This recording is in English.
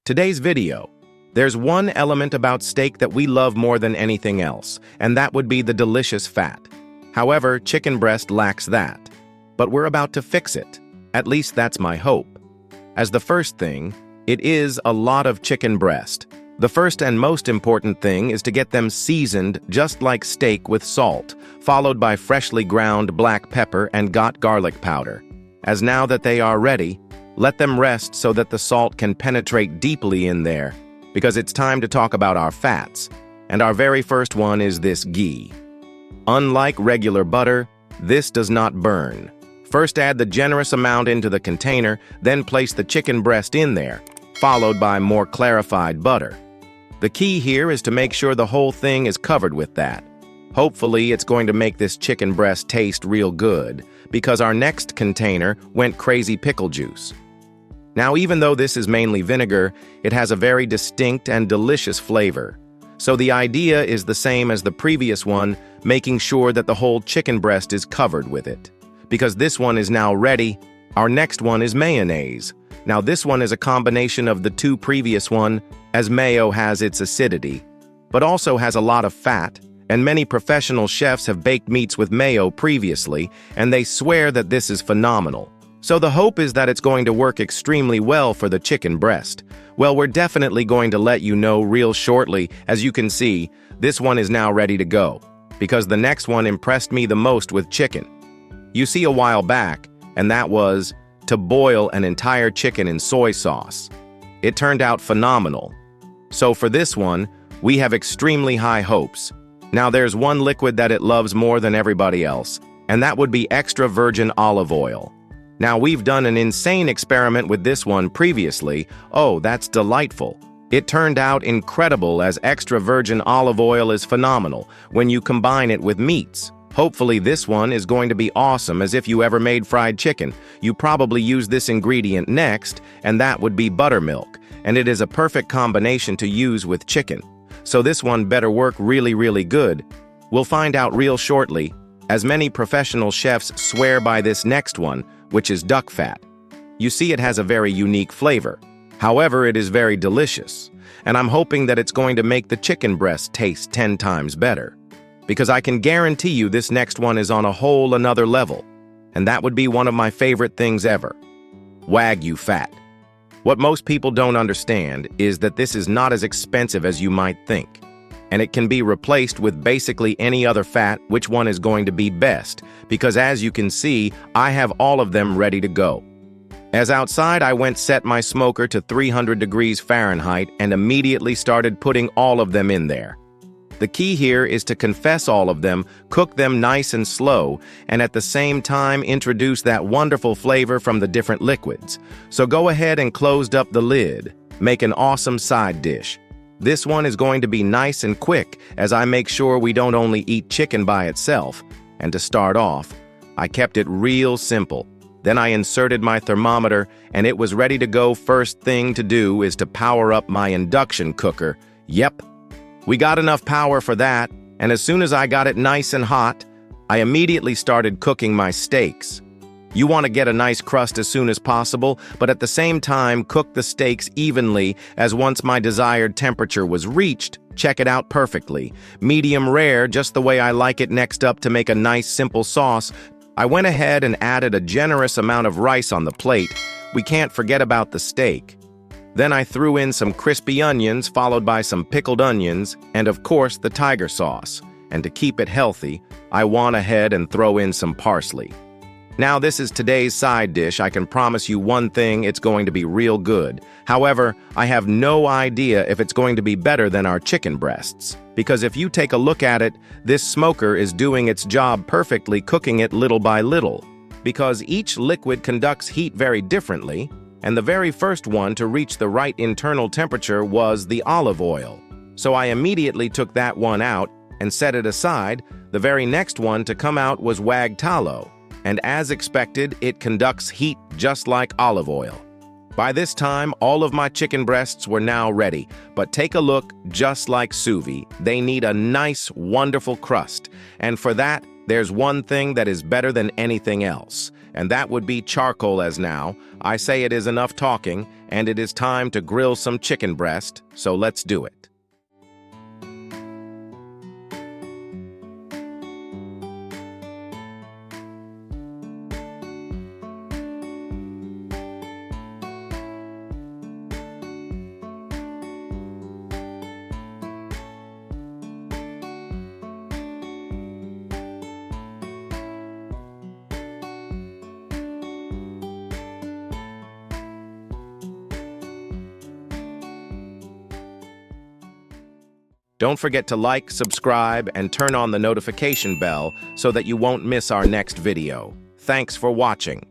Today's video. There's one element about steak that we love more than anything else, and that would be the delicious fat. However, chicken breast lacks that. But we're about to fix it. At least that's my hope. As the first thing, it is a lot of chicken breast. The first and most important thing is to get them seasoned just like steak with salt, followed by freshly ground black pepper and got garlic powder. As now that they are ready, let them rest so that the salt can penetrate deeply in there, because it's time to talk about our fats. And our very first one is this ghee. Unlike regular butter, this does not burn. First add the generous amount into the container, then place the chicken breast in there, followed by more clarified butter. The key here is to make sure the whole thing is covered with that. Hopefully, it's going to make this chicken breast taste real good, because our next container went crazy pickle juice. Now, even though this is mainly vinegar, it has a very distinct and delicious flavor. So the idea is the same as the previous one, making sure that the whole chicken breast is covered with it. Because this one is now ready, our next one is mayonnaise. Now this one is a combination of the two previous one, as mayo has its acidity, but also has a lot of fat, and many professional chefs have baked meats with mayo previously, and they swear that this is phenomenal. So the hope is that it's going to work extremely well for the chicken breast. Well, we're definitely going to let you know real shortly. As you can see, this one is now ready to go, because the next one impressed me the most with chicken. You see a while back, and that was to boil an entire chicken in soy sauce. It turned out phenomenal. So for this one, we have extremely high hopes. Now there's one liquid that it loves more than everybody else, and that would be extra virgin olive oil. Now we've done an insane experiment with this one previously. Oh, that's delightful. It turned out incredible, as extra virgin olive oil is phenomenal when you combine it with meats. Hopefully this one is going to be awesome, as if you ever made fried chicken. You probably use this ingredient next, and that would be buttermilk, and it is a perfect combination to use with chicken. So this one better work really good. We'll find out real shortly, as many professional chefs swear by this next one, which is duck fat. You see, it has a very unique flavor. However, it is very delicious, and I'm hoping that it's going to make the chicken breast taste 10 times better. Because I can guarantee you this next one is on a whole another level, and that would be one of my favorite things ever. Wagyu fat. What most people don't understand is that this is not as expensive as you might think, and it can be replaced with basically any other fat. Which one is going to be best? Because as you can see, I have all of them ready to go. As outside, I went set my smoker to 300 degrees Fahrenheit and immediately started putting all of them in there. The key here is to confess all of them, cook them nice and slow, and at the same time introduce that wonderful flavor from the different liquids. So go ahead and close up the lid. Make an awesome side dish. This one is going to be nice and quick, as I make sure we don't only eat chicken by itself. And to start off, I kept it real simple. Then I inserted my thermometer, and it was ready to go. First thing to do is to power up my induction cooker. Yep. We got enough power for that, and as soon as I got it nice and hot, I immediately started cooking my steaks. You want to get a nice crust as soon as possible, but at the same time cook the steaks evenly, as once my desired temperature was reached, check it out perfectly. Medium rare, just the way I like it. Next up, to make a nice simple sauce, I went ahead and added a generous amount of rice on the plate. We can't forget about the steak. Then I threw in some crispy onions, followed by some pickled onions, and of course the tiger sauce. And to keep it healthy, I went ahead and throw in some parsley. Now this is today's side dish. I can promise you one thing, it's going to be real good. However, I have no idea if it's going to be better than our chicken breasts. Because if you take a look at it, this smoker is doing its job perfectly, cooking it little by little. Because each liquid conducts heat very differently, and the very first one to reach the right internal temperature was the olive oil. So I immediately took that one out and set it aside. The very next one to come out was wag tallow, and as expected, it conducts heat just like olive oil. By this time, all of my chicken breasts were now ready, but take a look, just like sous vide, they need a nice, wonderful crust, and for that, there's one thing that is better than anything else, and that would be charcoal as now. I say it is enough talking, and it is time to grill some chicken breast, so let's do it. Don't forget to like, subscribe, and turn on the notification bell so that you won't miss our next video. Thanks for watching.